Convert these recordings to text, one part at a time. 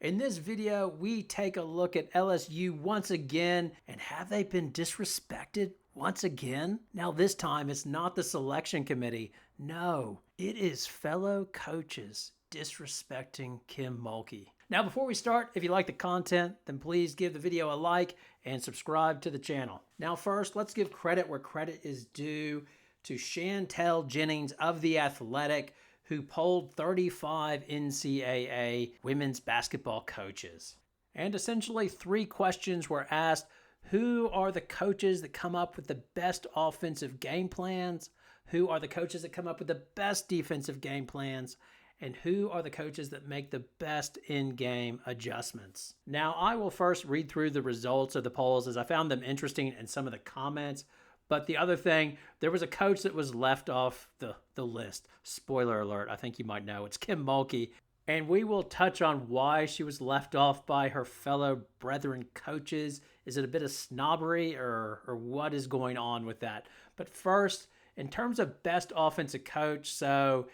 In this video, we take a look at LSU once again, and have they been disrespected once again? Now this time, it's not the selection committee. No, it is fellow coaches disrespecting Kim Mulkey. Now before we start, if you like the content, then please give the video a like and subscribe to the channel. Now first, let's give credit where credit is due to Chantel Jennings of The Athletic, who polled 35 NCAA women's basketball coaches. And essentially 3 questions were asked. Who are the coaches that come up with the best offensive game plans? Who are the coaches that come up with the best defensive game plans? And who are the coaches that make the best in-game adjustments? Now, I will first read through the results of the polls as I found them interesting and some of the comments. But the other thing, there was a coach that was left off the list. Spoiler alert, I think you might know. It's Kim Mulkey. And we will touch on why she was left off by her fellow brethren coaches. Is it a bit of snobbery or what is going on with that? But first, in terms of best offensive coach, so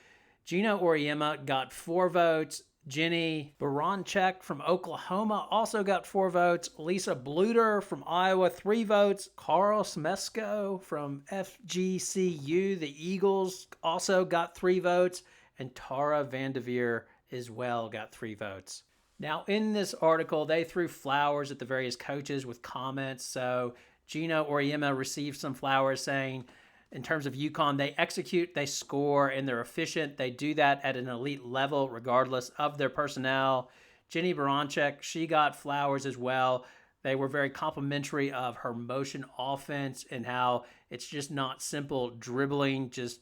Geno got 4 votes. Jenny Baranchek from Oklahoma also got 4 votes. Lisa Bluter from Iowa, 3 votes. Carl Smesko from FGCU, the Eagles, also got 3 votes. And Tara Vanderveer as well got 3 votes. Now, in this article, they threw flowers at the various coaches with comments. So Geno received some flowers saying, in terms of UConn, they execute, they score, and they're efficient. They do that at an elite level regardless of their personnel. Jenny Baranchek, she got flowers as well. They were very complimentary of her motion offense and how it's just not simple dribbling, just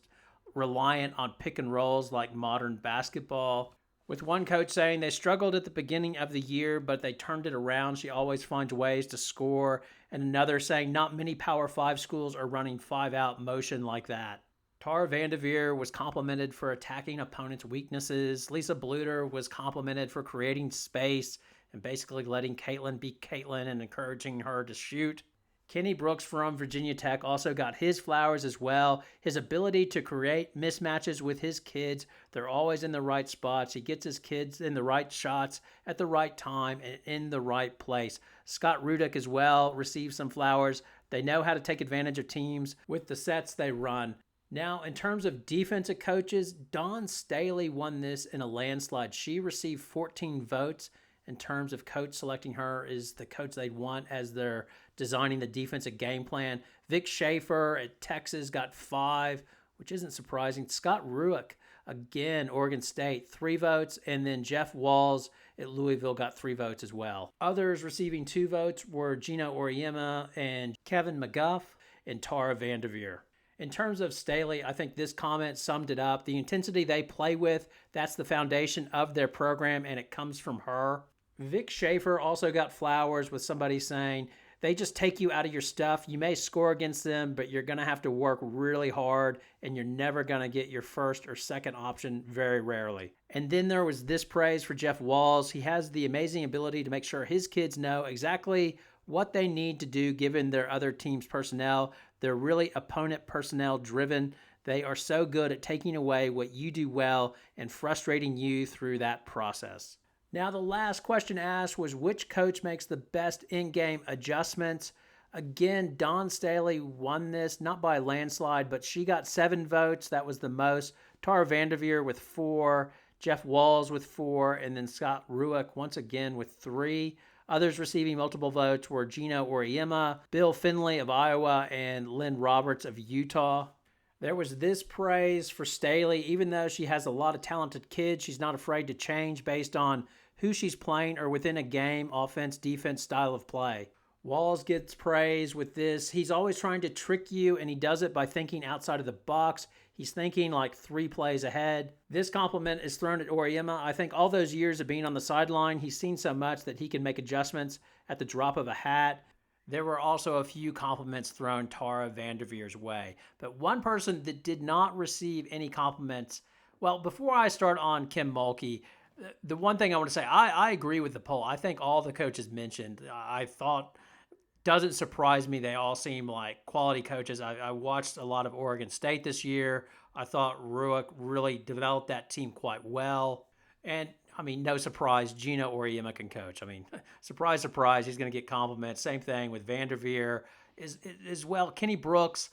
reliant on pick and rolls like modern basketball. With one coach saying they struggled at the beginning of the year, but they turned it around. She always finds ways to score. And another saying not many Power 5 schools are running 5-out motion like that. Tara Vanderveer was complimented for attacking opponents' weaknesses. Lisa Bluter was complimented for creating space and basically letting Caitlin be Caitlin and encouraging her to shoot. Kenny Brooks from Virginia Tech also got his flowers as well. His ability to create mismatches with his kids. They're always in the right spots. He gets his kids in the right shots at the right time and in the right place. Scott Rudick as well received some flowers. They know how to take advantage of teams with the sets they run. Now, in terms of defensive coaches, Dawn Staley won this in a landslide. She received 14 votes. In terms of coach selecting her is the coach they want as they're designing the defensive game plan. Vic Schaefer at Texas got 5, which isn't surprising. Scott Ruick, again, Oregon State, 3 votes. And then Jeff Walls at Louisville got 3 votes as well. Others receiving 2 votes were Geno Auriemma and Kevin McGuff and Tara Vanderveer. In terms of Staley, I think this comment summed it up. The intensity they play with, that's the foundation of their program, and it comes from her. Vic Schaefer also got flowers with somebody saying, they just take you out of your stuff. You may score against them, but you're going to have to work really hard, and you're never going to get your first or second option very rarely. And then there was this praise for Jeff Walls. He has the amazing ability to make sure his kids know exactly what they need to do given their other team's personnel. They're really opponent personnel driven. They are so good at taking away what you do well and frustrating you through that process. Now, the last question asked was which coach makes the best in-game adjustments? Again, Dawn Staley won this, not by a landslide, but she got 7 votes. That was the most. Tara Vanderveer with 4, Jeff Walls with 4, and then Scott Ruick once again with 3. Others receiving multiple votes were Geno Auriemma, Bill Finley of Iowa, and Lynn Roberts of Utah. There was this praise for Staley. Even though she has a lot of talented kids, she's not afraid to change based on who she's playing or within a game, offense, defense, style of play. Walls gets praise with this. He's always trying to trick you, and he does it by thinking outside of the box. He's thinking like 3 plays ahead. This compliment is thrown at Auriemma. I think all those years of being on the sideline, he's seen so much that he can make adjustments at the drop of a hat. There were also a few compliments thrown Tara Vanderveer's way. But one person that did not receive any compliments, well, before I start on Kim Mulkey, the one thing I want to say, I agree with the poll. I think all the coaches mentioned, I thought, doesn't surprise me. They all seem like quality coaches. I watched a lot of Oregon State this year. I thought Ruick really developed that team quite well. And I mean, no surprise, Geno Auriemma can coach. I mean, surprise, surprise, he's going to get compliments. Same thing with Vanderveer as well. Kenny Brooks,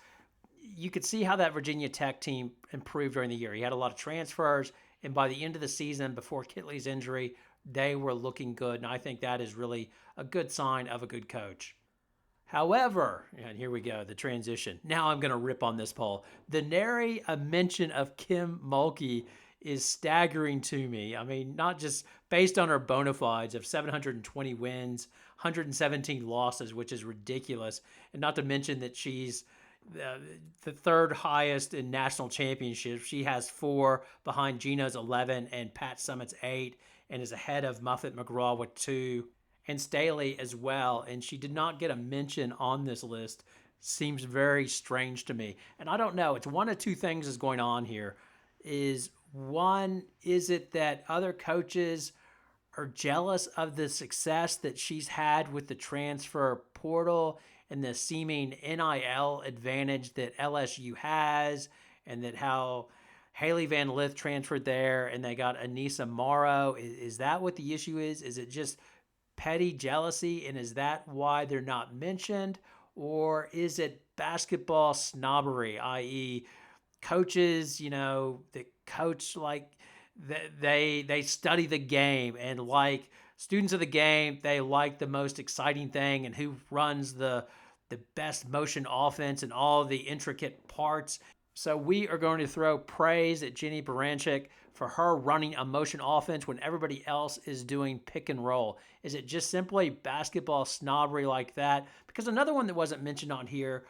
you could see how that Virginia Tech team improved during the year. He had a lot of transfers, and by the end of the season, before Kitley's injury, they were looking good. And I think that is really a good sign of a good coach. However, and here we go, the transition. Now I'm going to rip on this poll. The nary a mention of Kim Mulkey is staggering to me. I mean, not just based on her bona fides of 720 wins, 117 losses, which is ridiculous, and not to mention that she's the third highest in national championships. She has 4 behind Geno's 11 and Pat Summitt's 8, and is ahead of Muffet McGraw with 2 and Staley as well. And she did not get a mention on this list. Seems very strange to me. And I don't know. It's one of two things is going on here. Is one, is it that other coaches are jealous of the success that she's had with the transfer portal and the seeming NIL advantage that LSU has, and that how Haley Van Lith transferred there and they got Anissa Morrow? Is that what the issue is? Is it just petty jealousy, and is that why they're not mentioned? Or is it basketball snobbery, i.e., coaches, that coach like they study the game, and like students of the game, they like the most exciting thing and who runs the best motion offense and all the intricate parts. So we are going to throw praise at Jenny Baranchik for her running a motion offense when everybody else is doing pick and roll. Is it just simply basketball snobbery like that? Because another one that wasn't mentioned on here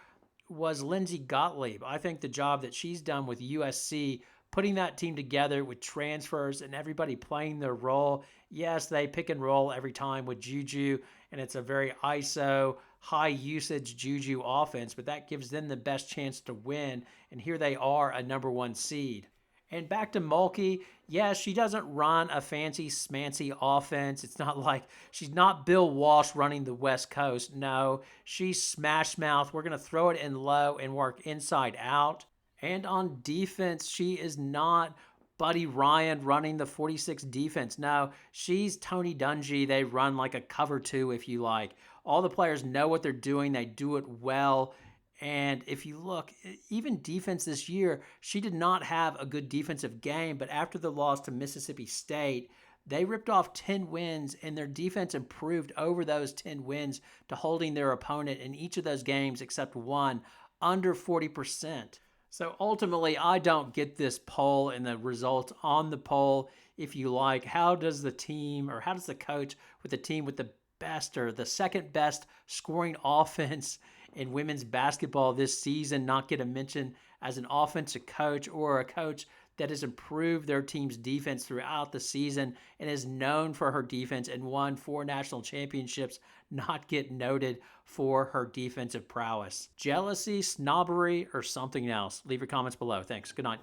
was Lindsay Gottlieb. I think the job that she's done with USC, putting that team together with transfers and everybody playing their role. Yes, they pick and roll every time with Juju, and it's a very ISO, high usage Juju offense, but that gives them the best chance to win. And here they are, a number 1 seed. And back to Mulkey, yes, she doesn't run a fancy smancy offense. It's not like she's not Bill Walsh running the West Coast. No, she's smash mouth. We're going to throw it in low and work inside out. And on defense, she is not Buddy Ryan running the 46 defense. No, she's Tony Dungy. They run like a cover 2, if you like. All the players know what they're doing. They do it well. And if you look, even defense this year, she did not have a good defensive game. But after the loss to Mississippi State, they ripped off 10 wins, and their defense improved over those 10 wins to holding their opponent in each of those games, except one, under 40%. So ultimately, I don't get this poll and the results on the poll. If you like, how does the team, or how does the coach with the team with the best or the second best scoring offense in women's basketball this season not get a mention as an offensive coach, or a coach that has improved their team's defense throughout the season and is known for her defense and won 4 national championships, not get noted for her defensive prowess? Jealousy, snobbery, or something else? Leave your comments below. Thanks. Good night.